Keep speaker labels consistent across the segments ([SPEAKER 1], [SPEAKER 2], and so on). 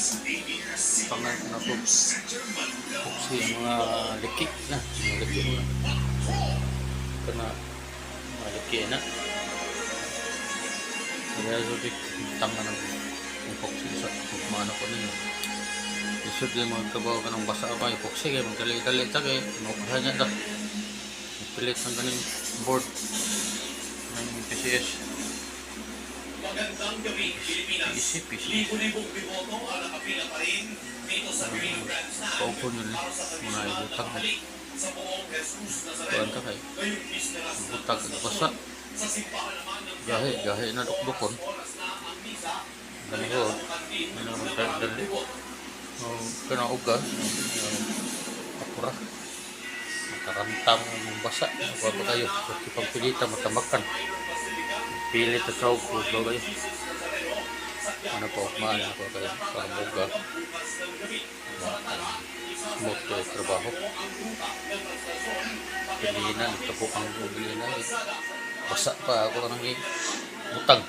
[SPEAKER 1] Pangat na po. Puksi yung mga likik na. Mga likik na. Kena mga likik na. Kaya sulit. Tangan ng puksi sa kumano ko ninyo. Isod yung mga trabaho ka ng basa pa. Puksi kayo. Magdali-dali ta kayo. Makuha niya ta. Pilit ng ganing board. Ng PCS.
[SPEAKER 2] Magandang gabi, Pilipinas. Libo-libong biboto ang nakapila pa rin dito sa Green Grandstand para sa kanilang nakabalik sa buong Jesus Nazareno. Ngayong Pisneras ng
[SPEAKER 1] basa.
[SPEAKER 2] Sa simbahan naman ng
[SPEAKER 1] Gahe na dukdukon.
[SPEAKER 2] oras na ang misa,
[SPEAKER 1] Ano dali. Kena uga. Apura. Makaramtam ng basa. Apa kayo? Kasi pagpilita matamakan. Pilit sa tawag po kayo. Ano po, mahal po kayo. Pagbuga. Smooth ko yung trabaho. Pilinan. Ito po ang pilinan. Basa pa ako nang butang.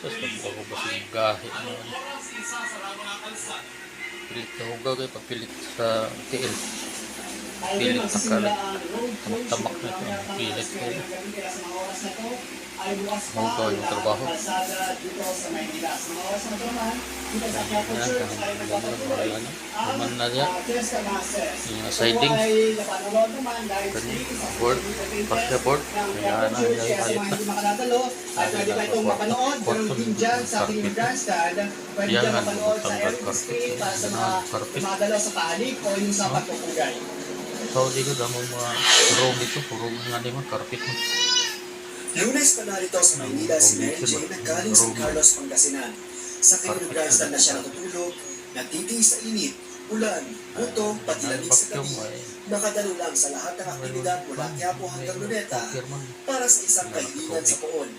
[SPEAKER 1] Sus, ako ba siya gahe na. Pilit na hugaw kayo. Papilit sa TL. Pilit na kalat. Tamak na ito. Pilit ko. Hugaw yung trabaho. Naman na niya. Yung siding. Board. Pasya board. Kaya na. Hayop na.
[SPEAKER 3] Pwede ba itong mapanood? Meron din dyan sa ating grandstand. Pwede dyan mapanood sa RTC para sa mga madalaw sa panik o yung sa pagpupugay.
[SPEAKER 1] So, dito damo mga room ito. Room nga naman. Carpet mo.
[SPEAKER 3] Lunes pa narito sa Maynila si Mary Jane na galing San Carlos, Pangasinan. Sa kanyang grandstand na siya natutulog, nagtitiis sa init, ulan, buto, pati lamig sa gabi. Nakadalo lang sa lahat ng aktibidad mula Quiapo hanggang Luneta para sa isang kahilingan sa poon.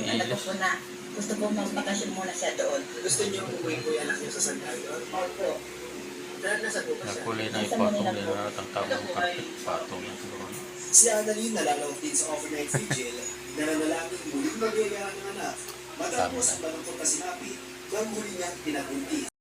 [SPEAKER 4] Anak ko na, gusto ko magbakasyon muna siya doon.
[SPEAKER 3] Gusto niyo umuwi po yung anak niyo sa San Carlos?
[SPEAKER 4] Opo.
[SPEAKER 3] Dahil nasa po ba siya?
[SPEAKER 1] Nakulay na ipatong nila ang tamang carpet. Patong na siguro.
[SPEAKER 3] Si Annalyn nalalawag din sa overnight vigil na nanalangin muling magyayaan ng anak. Matapos ang malungkot na sinabi, ang muli niyang pinabuntis.